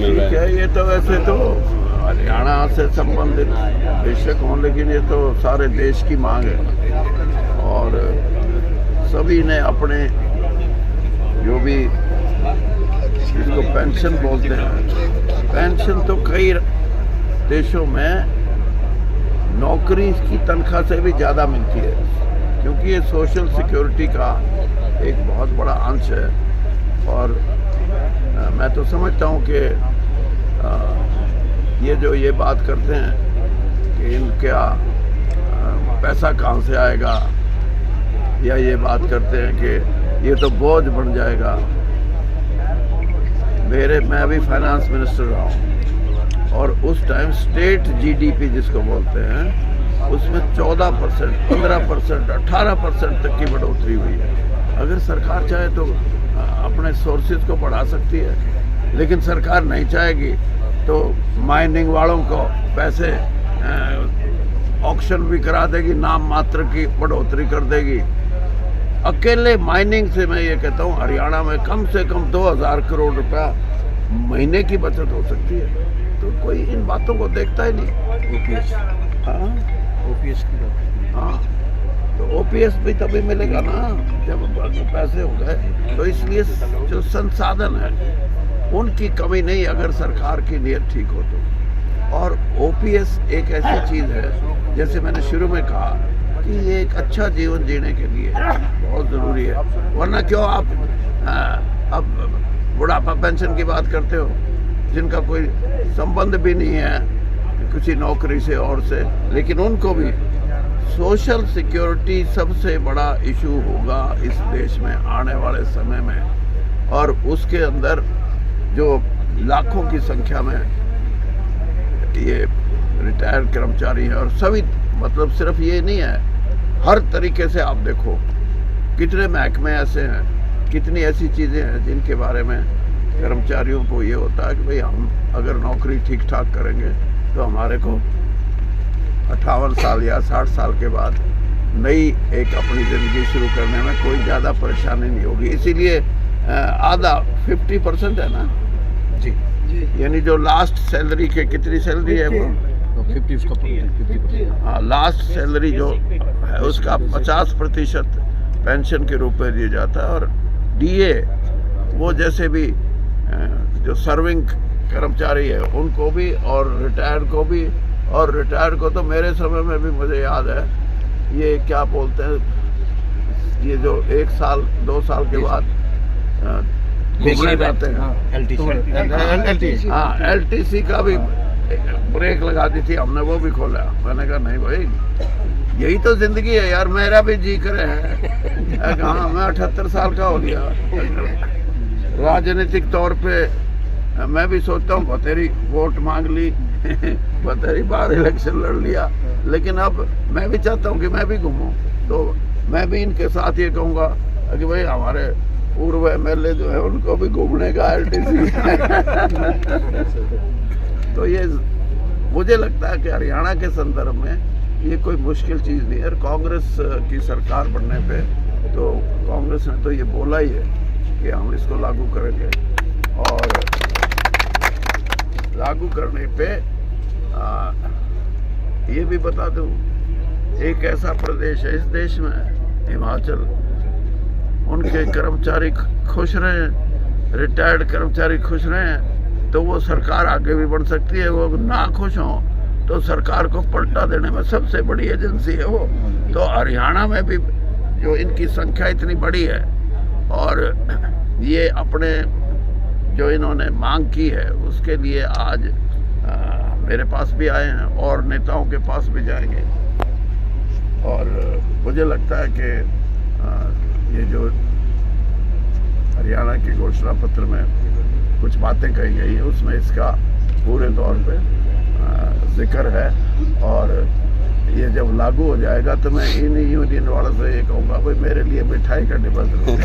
मिल रहे हैं। ये तो वैसे तो हरियाणा से संबंधित बेशक हों, लेकिन ये तो सारे देश की मांग है और सभी ने अपने जो भी इसको पेंशन बोलते हैं, पेंशन तो कई देशों में नौकरी की तनख्वाह से भी ज़्यादा मिलती है, क्योंकि ये सोशल सिक्योरिटी का एक बहुत बड़ा अंश है। और मैं तो समझता हूँ कि ये बात करते हैं कि इनका पैसा कहाँ से आएगा, या ये बात करते हैं कि ये तो बोझ बन जाएगा। मैं अभी फाइनेंस मिनिस्टर रहा हूँ और उस टाइम स्टेट जीडीपी जिसको बोलते हैं उसमें 14%, 15%, 18% तक की बढ़ोतरी हुई है। अगर सरकार चाहे तो अपने सोर्सेज को बढ़ा सकती है, लेकिन सरकार नहीं चाहेगी तो माइनिंग वालों को पैसे ऑक्शन भी करा देगी, नाम मात्र की बढ़ोतरी कर देगी। अकेले माइनिंग से मैं ये कहता हूँ हरियाणा में कम से कम 2000 करोड़ रुपया महीने की बचत हो सकती है। तो कोई इन बातों को देखता ही नहीं। ओपीएस, हाँ ओपीएस की बात। हाँ, तो ओपीएस भी तभी मिलेगा ना जब पैसे हो गए। तो इसलिए जो संसाधन है उनकी कमी नहीं, अगर सरकार की नीयत ठीक हो तो। और ओपीएस एक ऐसी चीज़ है, जैसे मैंने शुरू में कहा कि ये एक अच्छा जीवन जीने के लिए बहुत ज़रूरी है। वरना क्यों आप अब बुढ़ापा पेंशन की बात करते हो, जिनका कोई संबंध भी नहीं है किसी नौकरी से और से, लेकिन उनको भी सोशल सिक्योरिटी सबसे बड़ा इशू होगा इस देश में आने वाले समय में। और उसके अंदर जो लाखों की संख्या में ये रिटायर्ड कर्मचारी हैं, और सभी, मतलब सिर्फ ये नहीं है, हर तरीके से आप देखो कितने महकमे ऐसे हैं, कितनी ऐसी चीज़ें हैं जिनके बारे में कर्मचारियों को ये होता है कि भाई हम अगर नौकरी ठीक ठाक करेंगे तो हमारे को 58 साल या 60 साल के बाद नई एक अपनी ज़िंदगी शुरू करने में कोई ज़्यादा परेशानी नहीं होगी। इसीलिए आधा 50% है ना जी, यानी जो लास्ट सैलरी के, कितनी सैलरी है वो 50%। हाँ, लास्ट सैलरी जो है उसका 50% पेंशन के रूप में दिया जाता है। और डीए वो जैसे भी जो सर्विंग कर्मचारी है उनको भी, और रिटायर्ड को भी। और रिटायर्ड को तो मेरे समय में भी मुझे याद है, ये क्या बोलते हैं, ये जो 1 साल 2 साल के बाद घूमने जाते हैं, एलटीसी। हाँ, एलटीसी का भी ब्रेक लगा दी थी हमने, वो भी खोला। मैंने कहा नहीं भाई, यही तो जिंदगी है यार, मेरा भी जी करे है। कहाँ, मैं 78 साल का हो गया। राजनीतिक तौर पे मैं भी सोचता हूँ बतेरी वोट मांग ली, बतेरी बार इलेक्शन लड़ लिया, लेकिन अब मैं भी चाहता हूँ कि मैं भी घूमूं। तो मैं भी इनके साथ ये कहूँगा कि भाई हमारे पूर्व एमएलए जो है उनको भी घूमने का एलटीसी। तो ये मुझे लगता है कि हरियाणा के संदर्भ में ये कोई मुश्किल चीज़ नहीं है। और कांग्रेस की सरकार बनने पे तो कांग्रेस ने तो ये बोला ही है कि हम इसको लागू करेंगे। और लागू करने पे ये भी बता दूं, एक ऐसा प्रदेश है इस देश में, हिमाचल, उनके कर्मचारी खुश रहें, रिटायर्ड कर्मचारी खुश रहें तो वो सरकार आगे भी बढ़ सकती है। वो ना खुश हों तो सरकार को पलटा देने में सबसे बड़ी एजेंसी है वो। तो हरियाणा में भी जो इनकी संख्या इतनी बड़ी है, और ये अपने जो इन्होंने मांग की है उसके लिए आज मेरे पास भी आए हैं और नेताओं के पास भी जाएंगे। और मुझे लगता है कि ये जो हरियाणा के घोषणा पत्र में कुछ बातें कही गई है उसमें इसका पूरे तौर पे जिक्र है। और ये जब लागू हो जाएगा तो मैं इन यूनियन वालों से ये कहूँगा भाई मेरे लिए मिठाई का डिब्बा जरूर